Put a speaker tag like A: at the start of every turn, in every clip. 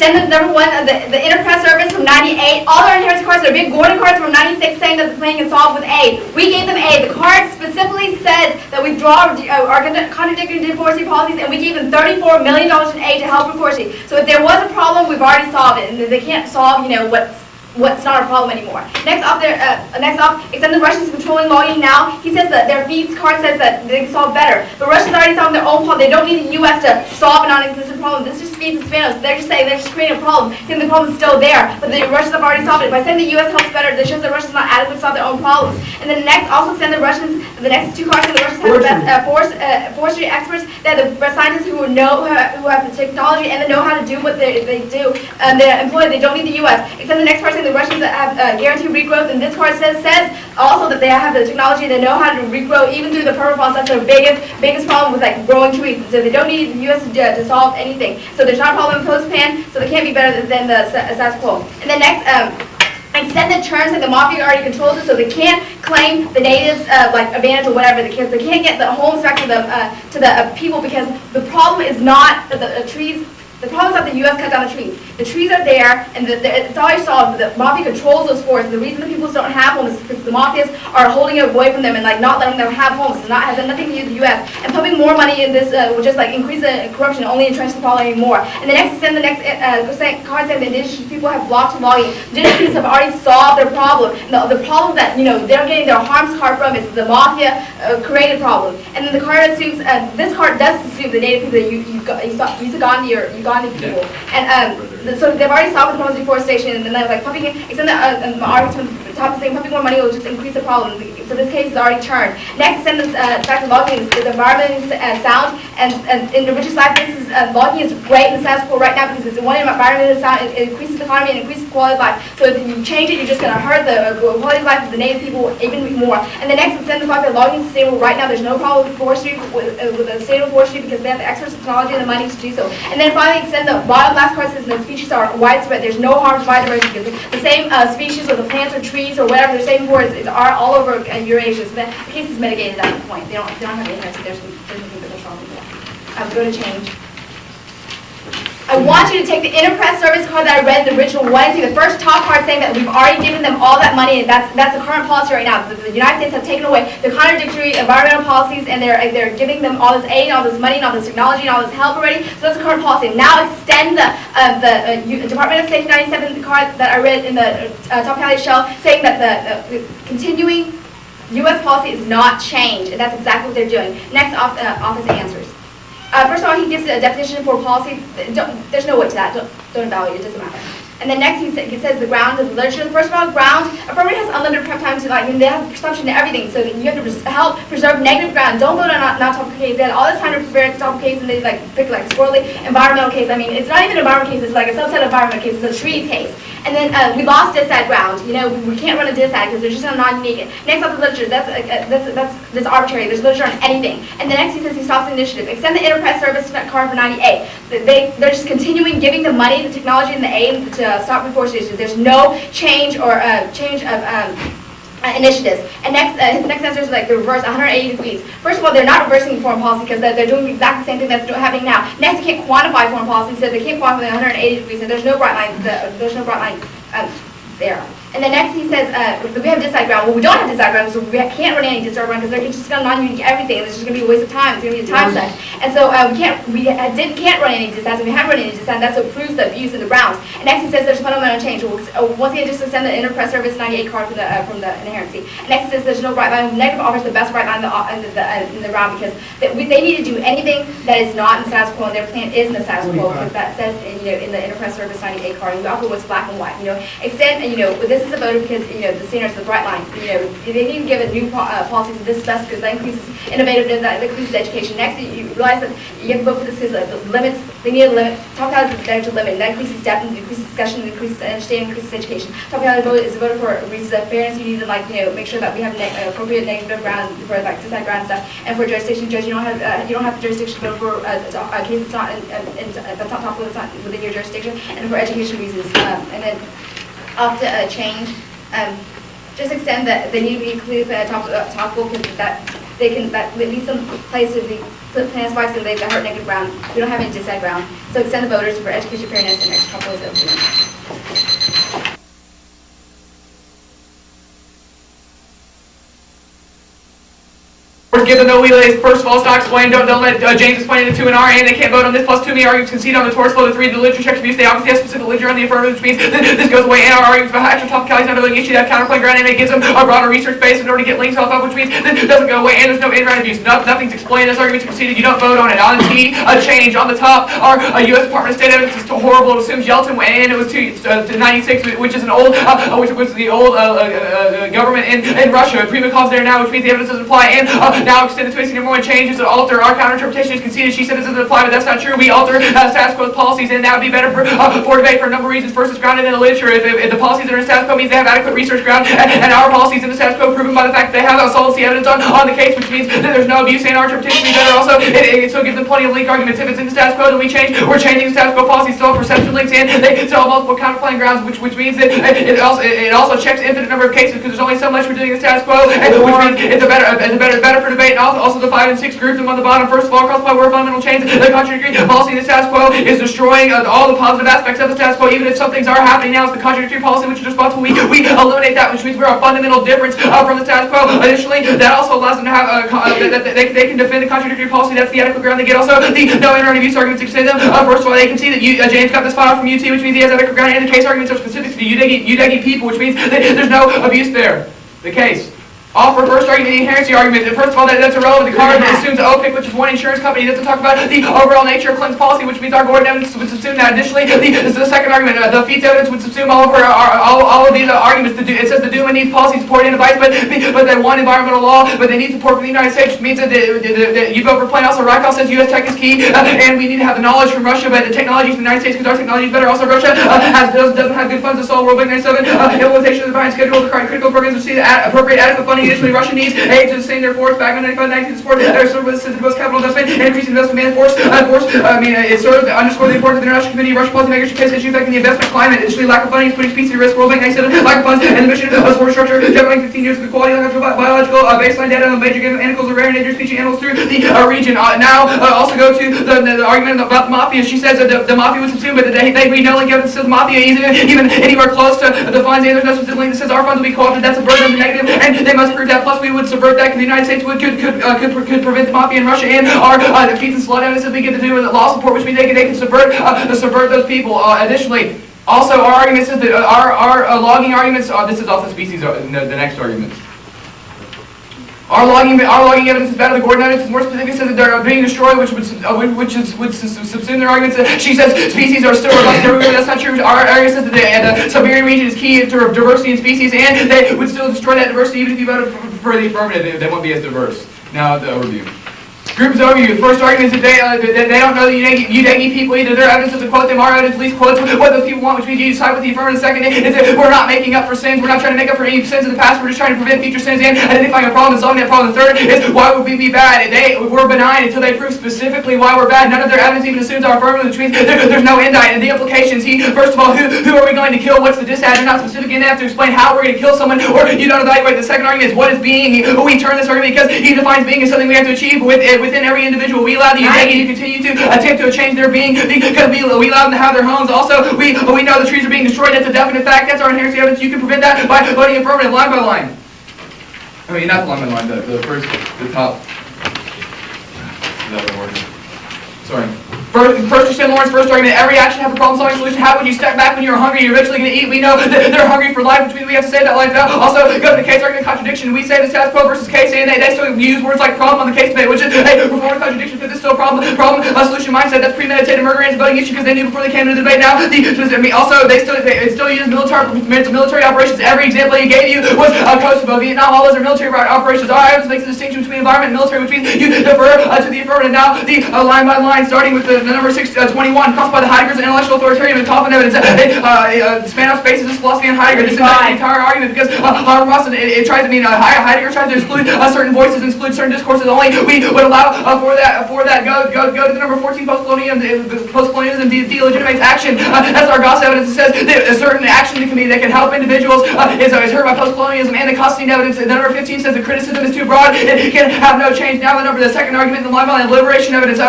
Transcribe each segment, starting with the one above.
A: extend the number one, the interpress service from 98. All our inheritance cards are big Gordon cards from 96 saying that the plan can solve with A. We gave them A. The card specifically says that withdraw our contradictory divorcee policies, and we gave them $34 million in A to help divorcee. So if there was a problem, we've already solved it, and they can't solve, what's not a problem anymore. Next off, extend the Russians controlling logging now. He says that their feeds card says that they can solve better. But Russians already solved their own problem. They don't need the U.S. to solve a non-existent problem. This just feeds the Spanos. They're just creating a problem, saying the problem's still there. But the Russians have already solved it. By saying the U.S. helps better, that shows that Russians not adequate to solve their own problems. And then next, also extend the Russians, the next two cards, the Russians have the best forestry experts. They're the best scientists who have the technology and they know how to do what they do. They're employed. They don't need the U.S. Extend the next part, saying the Russians have guaranteed regrowth, and this card says also that they have the technology, they know how to regrow even through the permafrost. That's their biggest problem with growing trees. So they don't need the U.S. to solve anything. So there's not a problem in post-pan, so they can't be better than the status quo. And then next, extend the terms that the mafia already controls it, so they can't claim the natives advantage or whatever. They can't get the homes back to the people, because the problem is not the trees. The problem is that the U.S. cut down the trees. The trees are there, and it's already solved. The mafia controls those forests. The reason the people don't have homes is because the mafias are holding it away from them and not letting them have homes. It has nothing to do with the U.S. And pumping more money in this will just increase the corruption, only entrench the problem more. And the next card saying the indigenous people have blocked logging. Indigenous people have already solved their problem. The problem that they're getting their harms card from is the mafia created problem. And then the card assumes this card does assume the native people, Uganda or Uganda people, and so they've already solved the problem of deforestation, and then pumping it. Extend the argument from the top saying pumping more money will just increase the problem. So this case is already turned. Next, extend the fact that logging is environmentally sound, and in the richest life basis, logging is great in the status quo right now because it's one environmentally sound. It increases the economy and increases the quality of life. So if you change it, you're just going to hurt the quality of life of the native people even more. And the next, extend the fact that logging is sustainable right now. There's no problem with forestry, with sustainable forestry, because they have the experts, technology, and the money to do so. And then finally, extend the bottom last part says the species are widespread. There's no harm to biodiversity because the same species, or the plants or trees or whatever, the same words are all over Eurasia. So the case is mitigated at that point. They don't have the internet, so there's nothing that they're strong with. I'm going to change. I want you to take the interpress service card that I read, the original one, see the first top card saying that we've already given them all that money, and that's the current policy right now. The United States have taken away the contradictory environmental policies, and they're giving them all this aid, all this money, and all this technology, and all this help already. So that's the current policy. Now extend the Department of State 97 card that I read in the top Cali shell, saying that the continuing U.S. policy is not changed, and that's exactly what they're doing. Next, office answers. First of all, he gives a definition for policy. There's no way to that. Don't evaluate it. It doesn't matter. And then next, he says the ground of the literature. First of all, ground. Affirmative has unlimited prep time to they have presumption to everything. So you have to help preserve negative ground. Don't vote on non-topical case. They had all this time to prepare a topical case, and they pick squirrely environmental case. I mean, it's not even an environmental case. It's a subset of environmental case. It's a trees case. And then we lost DISAD ground. We can't run a DISAD because they're just non-unique. Next up, the literature. That's arbitrary. There's literature on anything. And the next, he says he stops the initiative. Extend the interpress service card for 98. They're just continuing giving the money, the technology, and the aid to stop reforestation. There's no change or change of initiatives. And his next answer is the reverse, 180 degrees. First of all, they're not reversing foreign policy because they're doing exactly the same thing that's happening now. Next, they can't quantify foreign policy, so they can't quantify 180 degrees, and there's no bright line. There. And then next he says, we have DISAD ground. Well, we don't have DISAD ground, so we can't run any DISAD ground because they're just going to non-unique everything, and it's just going to be a waste of time. It's going to be a time suck. And so we can't run any DISADs, and we haven't run any DISAD. That's what proves the abuse of the grounds. And next he says there's fundamental change. Once again, just extend the interpress service 98 card from the inherency. And next he says there's no right line. Negative offers the best right line in the round because they need to do anything that is not in the status quo, and their plan is in the status quo because that says in the interpress service 98 card. You offer what's black and white. Extend. This is a voter because the standards, the bright line. They need to give a new policy to this best because that increases innovativeness, that increases education. Next, you realize that you have to vote for this because the limits. They need a limit. Top down is a limit. That increases depth, and increases discussion, and increases understanding, increases education. Top down is a voter for reasons of fairness. You need to make sure that we have appropriate negative ground for DISAD ground stuff. And for jurisdiction, judge, you don't have the jurisdiction to vote for a case that's not that's not topical, that's not within your jurisdiction. And for education reasons, and then off to change. Just extend that they need to be included topical because that they can, that leads some places, the plan spikes and they hurt negative ground. We don't have any decided ground. So extend the voters for education, fairness, and extra ways of doing it.
B: Give them no leeway. First of all, stop explaining. Don't let James explain it to an RA. They can't vote on this. Plus, too many arguments concede on the torts flow. The 3, the literature checks abuse. They obviously have specific literature on the affirmative, which means this goes away. And our arguments about actual topicality is not really an issue. That counterpoint ground, and it gives them a broader research base in order to get links off of, which means this doesn't go away. And there's no in-round abuse. Nothing's explained. This argument's conceded. You don't vote on it. On T, a change. On the top, our U.S. Department of State evidence is too horrible. It assumes Yeltsin went in. It was to 96, which is an old, which was the old government in Russia. Primakov's there now, which means the evidence doesn't apply. And now extended to number one changes to alter our counter-interpretation is conceded. She said this doesn't apply, but that's not true. We alter status quo policies, and that would be better for debate for a number of reasons. First, it's grounded in the literature. If the policies that are in status quo means they have adequate research ground, and our policies in the status quo proven by the fact that they have solvency evidence on the case, which means that there's no abuse, and our interpretation is better. Also, it still gives them plenty of link arguments. If it's in the status quo, then we're changing the status quo policies, still have perception links, and they still have multiple counterplaying grounds, which means that it also checks infinite number of cases because there's only so much we're doing in the status quo, which means it's better for debate, and also the 5 and 6 groups on the bottom. First of all, cross-apply where fundamental change, the contradictory policy in the status quo is destroying all the positive aspects of the status quo. Even if some things are happening now, it's the contradictory policy which is responsible. We eliminate that, which means we're a fundamental difference from the status quo. Additionally, that also allows them to have they can defend the contradictory policy. That's the adequate ground they get. Also, the no in-round abuse arguments extend them. First of all, they can see that James got this file from UT, which means he has adequate ground, and the case arguments are specific to the UDEGI people, which means that there's no abuse there. The case. Offer first argument, the inherency argument. First of all, that's irrelevant. The card assumes OPIC, which is one insurance company. It doesn't talk about the overall nature of Clinton's policy, which means our Gordon evidence would subsume that. Additionally, this is the second argument. The Feats evidence would subsume all of these arguments. It says the Duma needs policy support and advice, but they want environmental law, but they need support from the United States, which means that you vote for plain. Also, Rykov says U.S. tech is key, and we need to have the knowledge from Russia, but the technology from the United States, because our technology is better. Also, Russia doesn't have good funds to solve World Bank 97. Implementation of the behind schedule, the critical programs receive appropriate adequate funding. Additionally, Russia needs aid to sustain their force back in 95-19 to support their service to the most capital investment and increase investment in force. It serves to underscore the importance of the international community. Russian policymakers should face issue affecting the investment climate. Additionally, lack of funding is putting species at risk. World Bank 97, lack of funds, and the mission of support structure, generating 15 years of the quality of biological baseline data on major animals of rare and endangered species animals through the region. Also go to the argument about the mafia. She says that the mafia was consumed, but they read no link evidence to the mafia even anywhere close to the funds, and there's no specific link that says our funds will be co-opted. That's a burden of the negative, and they must prove that. Plus, we would subvert that because the United States could prevent the mafia in Russia, and our defeats and slaughter evidence that we get to do with law support, which means they can subvert those people. Additionally, also our argument is that our logging arguments. This is off the species. The next argument. Our logging evidence is better. The Gordon evidence is more specific. It says that they're being destroyed, which would subsume their arguments. She says species are still robust everywhere. That's not true. Our area says that the Siberian region is key to diversity in species, and they would still destroy that diversity even if you voted for the affirmative. They won't be as diverse. Now the overview. Group's overview. The first argument is that they don't know the UDEGI people either. Their evidence doesn't quote them. Our evidence at least quotes what those people want, which means you decide with the affirmative. Second is that we're not making up for sins. We're not trying to make up for any sins in the past. We're just trying to prevent future sins and identifying a problem and solving that problem. The third is why would we be bad? We're benign until they prove specifically why we're bad. None of their evidence even assumes our affirmative, which means there's no indict. And the implications, first of all, who are we going to kill? What's the dissad? They're not specific enough to explain how we're going to kill someone, or you don't evaluate. The second argument is what is being. We turn this argument because he defines being as something we have to achieve within every individual. We allow the UDEGI to continue to attempt to change their being because we allow them to have their homes. Also, we know the trees are being destroyed. That's a definite fact. That's our inherency evidence. You can prevent that by voting affirmative line by line. I mean, not the line by line, the top. That doesn't work. Sorry. First, you said Lawrence, first argument, every action has a problem-solving solution. How would you step back when you're hungry? You're eventually going to eat. We know that they're hungry for life, which means we have to save that life now. Also, go to the case argument contradiction. We say the status quo versus case, and they still use words like problem on the case debate, which is, hey, reform contradiction, because it's still a problem, solution mindset. That's premeditated murder and voting issue because they knew before they came to the debate. Now, also, they still use military operations. Every example he gave you was Kosovo, Vietnam, all those are military operations. Our evidence makes a distinction between environment and military, which means you defer to the affirmative. Now, the line by line, starting with the the number 21, caused by the Heideggers intellectual authoritarian and top evidence. Span of space is this philosophy and Heidegger. This is the entire argument because Habermas, it tries to mean Heidegger tries to exclude certain voices, exclude certain discourses. Only we would allow for that go to the number 14, postcolonialism delegitimates action. That's our Goss evidence. It says that a certain action that can help individuals is heard by postcolonialism and the Costine evidence. The number 15 says the criticism is too broad. It can have no change. Now the second argument, the Lime liberation evidence.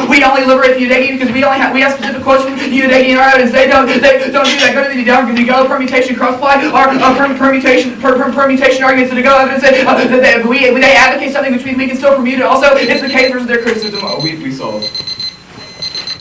B: We only liberate the Udagi because we have specific quotes from the Udagi in our evidence. They don't do that. Go to the Go permutation cross-apply or permutation arguments to the Go evidence. They advocate something which we can still permute it. Also, it's the case versus their criticism. We solve.